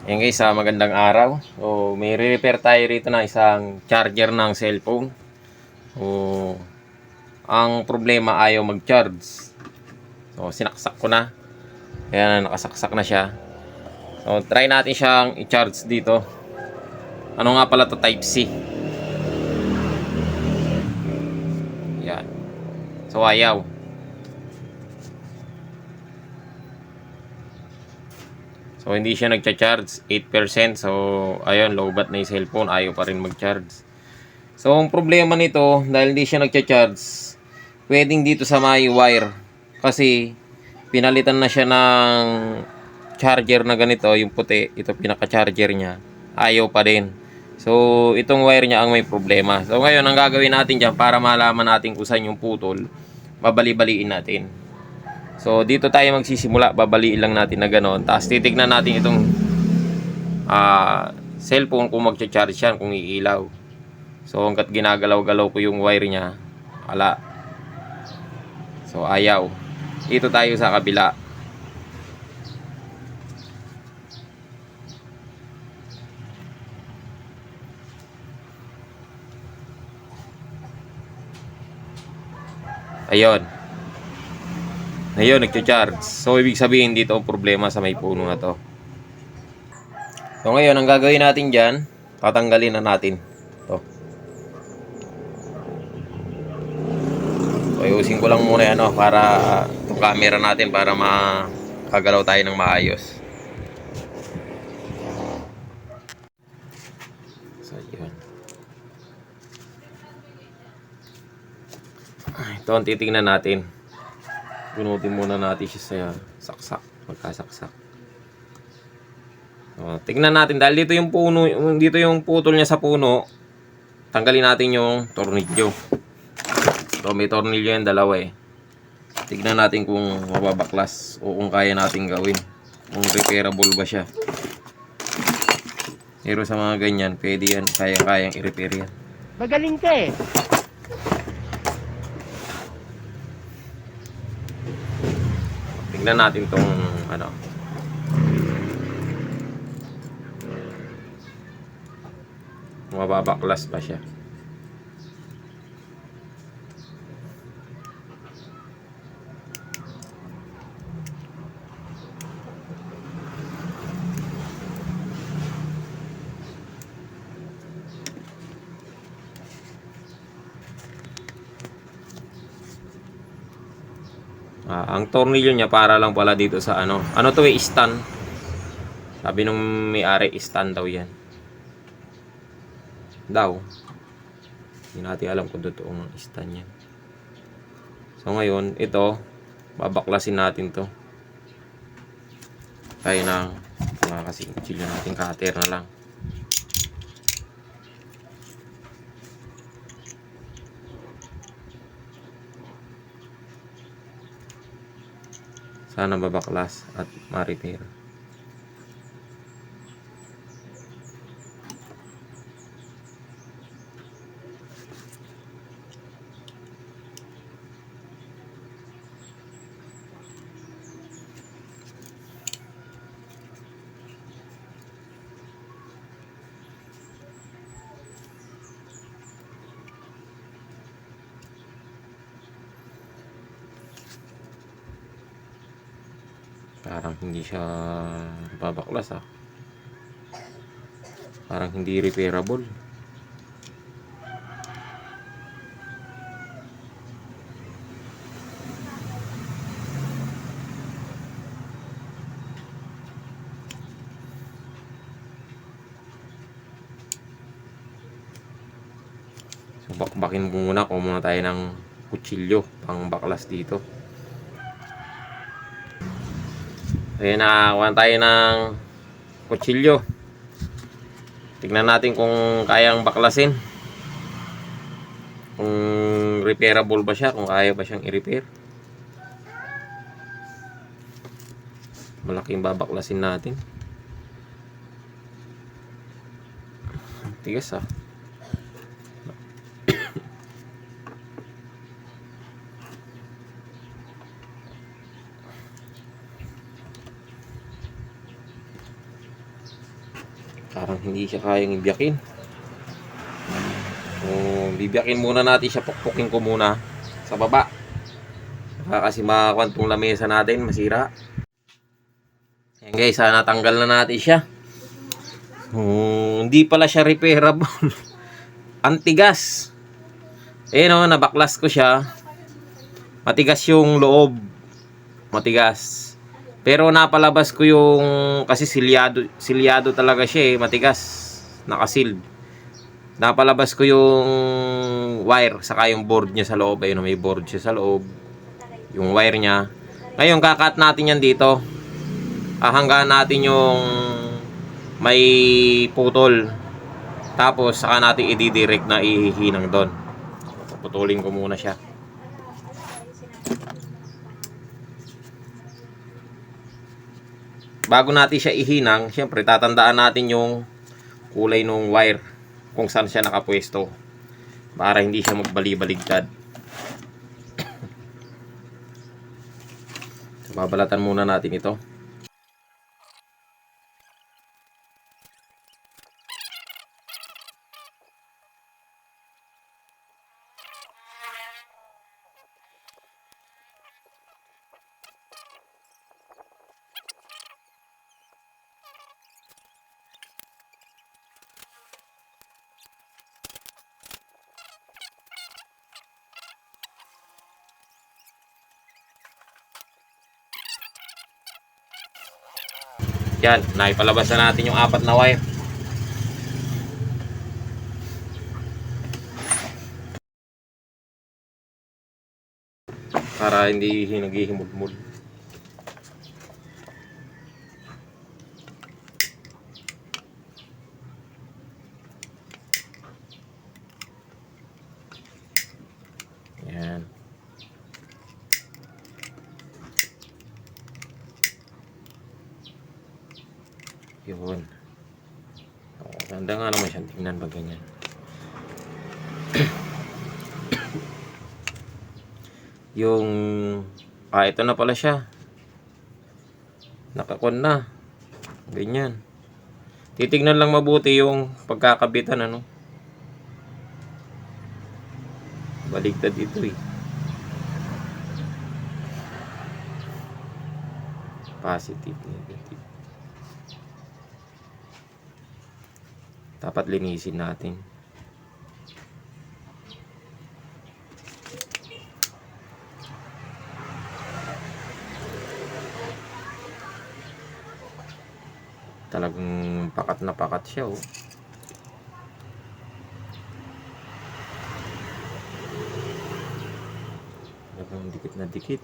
Ayan guys, magandang araw. So, may re-repair tayo rito na isang charger ng cellphone. So, ang problema ayaw mag-charge. So, sinaksak ko na. Ayan, nakasaksak na siya. So, try natin siyang i-charge dito. Ano nga pala to, Type C. Ayan. So, ayaw. So, hindi siya nagcha-charge. 8%. So, ayun, lowbat na yung cellphone. Ayaw pa rin mag-charge. So, ang problema nito, dahil hindi siya nagcha-charge, pwedeng dito sa may wire. Kasi, pinalitan na siya ng charger na ganito, yung puti. Ito pinaka-charger niya. Ayaw pa din. So, itong wire niya ang may problema. So, ngayon, ang gagawin natin dyan para malaman natin kung saan yung putol, babali-baliin natin. So, dito tayo magsisimula. Babaliin lang natin na gano'n. Tapos, titignan natin itong cellphone kung magcha-charge yan, kung iilaw. So, hanggat ginagalaw-galaw ko yung wire niya, wala. So, ayaw. Dito tayo sa kabila. Ayun. Ayun, nagcha-charge. So, ibig sabihin dito ang problema sa may puno na to. So, ngayon, ang gagawin natin dyan, tatanggalin na natin to. So, ayusin ko lang muna yan, para itong camera natin para makagalaw tayo ng maayos. So, yun. Ito ang titingnan natin. Bunutin muna natin siya sa saksak, magkasaksak. So, tingnan natin dahil dito yung puno, dito yung putol niya sa puno. Tanggalin natin yung tornilyo. So, may tornilyo yung dalawa eh. Tignan natin kung mababaklas o kung kaya natin gawin. Kung repairable ba siya. Pero sa mga ganyan, pwede yan, kaya-kayang i-repair yan. Magaling ka eh. Tingnan natin tong mababaklas ba siya. Ang tornilyo niya para lang pala dito sa ano to stand. Sabi nung may-ari, stand daw yan. Daw. Hindi natin alam kung totoong stand yan. So ngayon, ito, babaklasin natin to. Tayo ng mga kasing kutsilyo natin, cutter na lang. Sana babaklas at ma-repair. Parang hindi siya babaklas Parang hindi repairable. So bakbakin muna, kung muna tayo ng kutsilyo pang baklas dito. Ayan na, kuha tayo ng kutsilyo. Tignan natin kung kayang baklasin. Kung repairable ba siya, kung kaya ba siyang i-repair. Malaking babaklasin natin. Tigas Parang hindi siya kayang ibiyakin. So, bibiyakin muna natin siya. Pukpukin ko muna sa baba. Baka kasi makakuha tong lamesa natin, masira. Ayan guys, natanggal na natin siya. Hindi pala siya repairable. Antigas. Ayun, nabaklas ko siya. Matigas yung loob. Matigas. Pero napalabas ko yung, kasi silyado talaga siya matigas. Nakasil. Napalabas ko yung wire, saka yung board niya sa loob. Ayun, may board siya sa loob. Yung wire niya. Ngayon, kakat natin yan dito. Hanggaan natin yung may putol. Tapos, saka natin i-direct na ihihinang doon. Putulin ko muna siya. Bago natin siya ihinang, syempre tatandaan natin yung kulay ng wire kung saan siya nakapwesto para hindi siya magbali-baligtad. So, babalatan muna natin ito. Yan, naipalabas na natin yung 4 na wire. Para hindi naghihimod-mud. Yan. Yun. Ganda nga naman siyang tingnan pag ganyan. Yung ito na pala siya. Nakakon na. Ganyan. Titignan lang mabuti yung pagkakabitan, ano. Baligtad ito eh. Positive, negative. Dapat linisin natin. Talagang pakat na pakat siya, oh. Talagang dikit na dikit.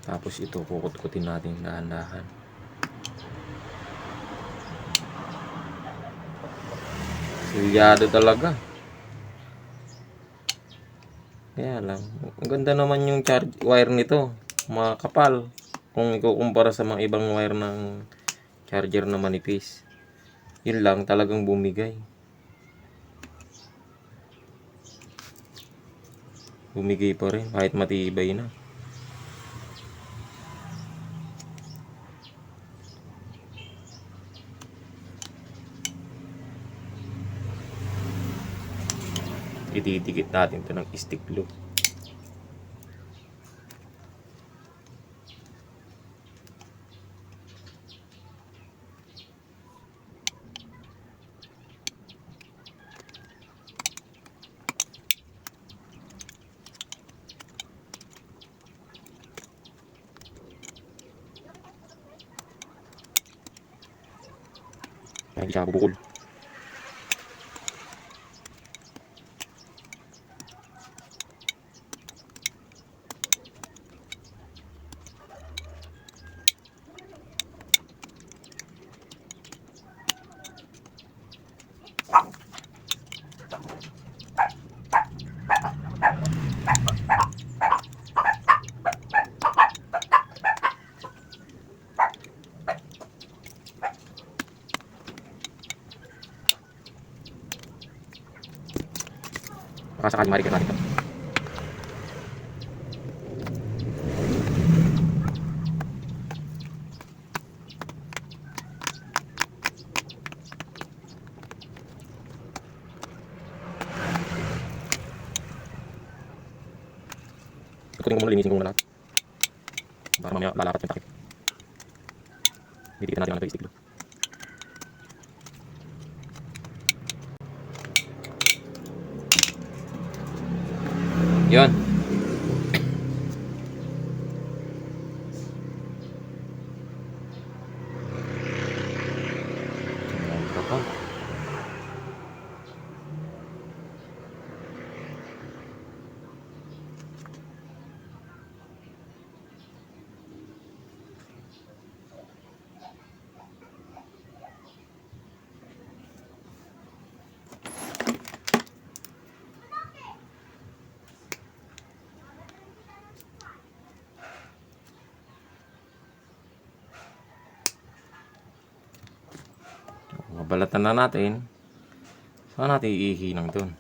Tapos ito, kukut-kutin natin dahan-dahan. Silyado talaga. Kaya lang, ang ganda naman yung wire nito. Makapal. Kung ikukumpara sa mga ibang wire ng charger na manipis. Yun lang, talagang bumigay. Bumigay pa rin, kahit matibay na. Ididikit natin ito ng stick glue. Hindi siya bubukol. Baka sakali marikit natin ito. Ikutin ko muna, linisin ko muna lahat. Para mamaya lalapat yung takip. Ditikin natin ang nag-i-stick glue. Yun. Balatan na natin. Saan natin iihinang doon?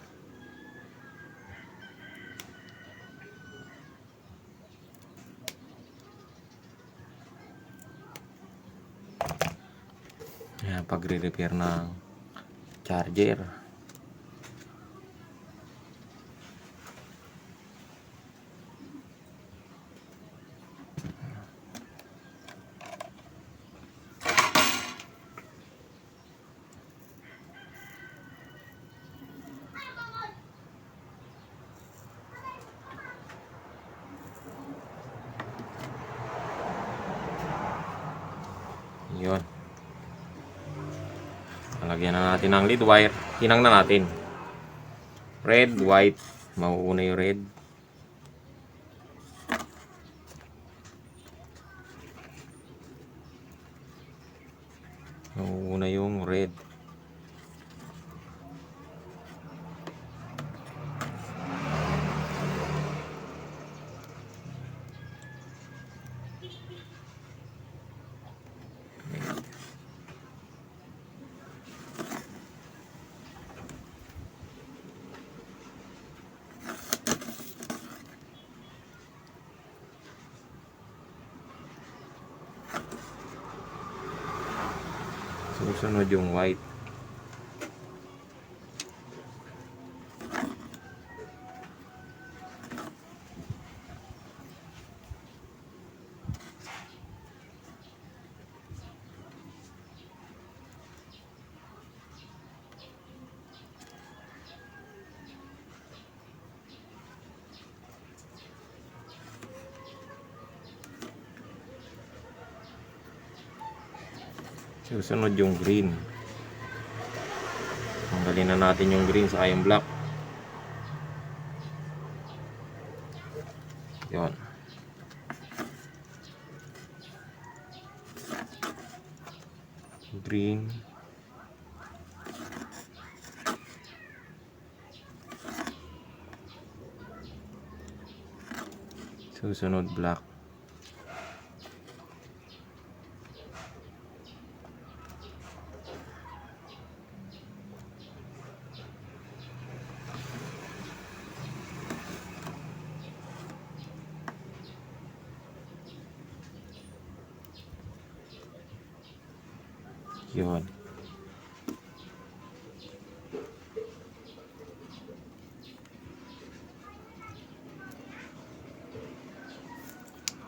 Ayan, pagre-repair ng charger. Yun. Lagyan na natin ng lead wire. Hinang na natin. Red, white. Mauuna yung red. Mauuna yung red. Susunod yung white. Susunod yung green. Tanggalin na natin yung green sa yung black. Yun. Green. Susunod black. Yun.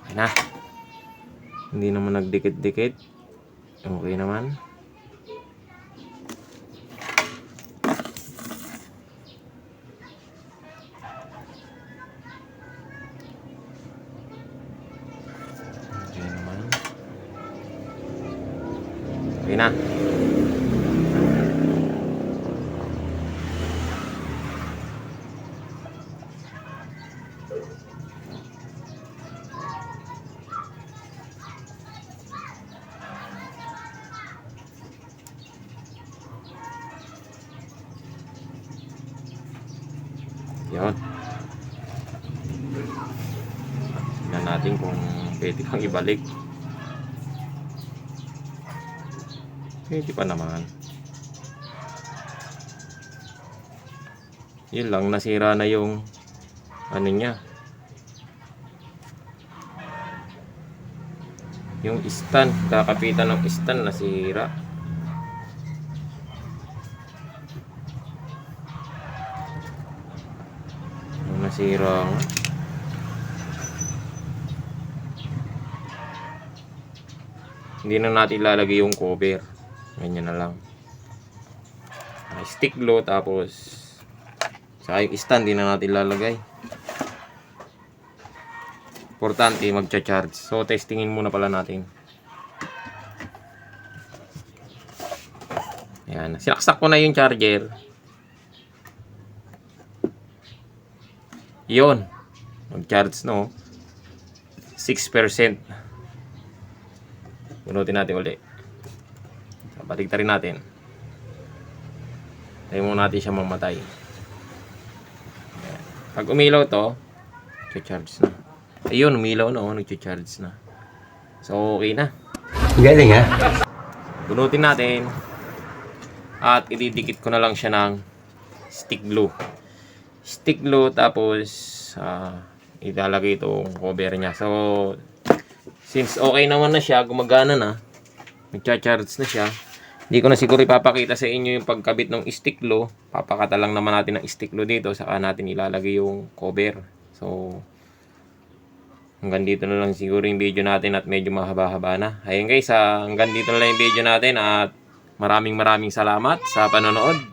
Okay na. Hindi naman nagdikit-dikit. Okay naman. Okay naman. Okay na. Yun. Tignan natin kung pwede pang ibalik. Pwede pa naman. Yun lang, nasira na yung ano niya, yung stand, kakapitan ng stand nasira. Nasira nga. Hindi na natin ilalagay yung cover, ganyan na lang. Stick glue, tapos sa yung stand din na natin ilalagay. Importante magcha-charge. So testingin muna pala natin. Ayan, sinaksak ko na yung charger. Yun, mag-charge no, 6%. Bunutin natin ulit. So, baligtarin natin. Tayo muna natin siya mamatay. Ayan. Pag umilaw to, charge na. Ayun, umilaw na, nag-charge na. So okay na. Galing ha? Bunutin natin. At ididikit ko na lang siya ng stick glue. Stick glue, tapos ilalagay itong cover niya. So since okay naman na siya, gumagana na, nagcha-charge na siya, hindi ko na siguro ipapakita sa inyo yung pagkabit ng stick glue. Papakata lang naman natin ng stick glue dito, saka natin ilalagay yung cover. So hanggang dito na lang siguro yung video natin, at medyo mahaba-haba na. Ayun guys, hanggang dito na lang yung video natin, at maraming salamat sa panonood.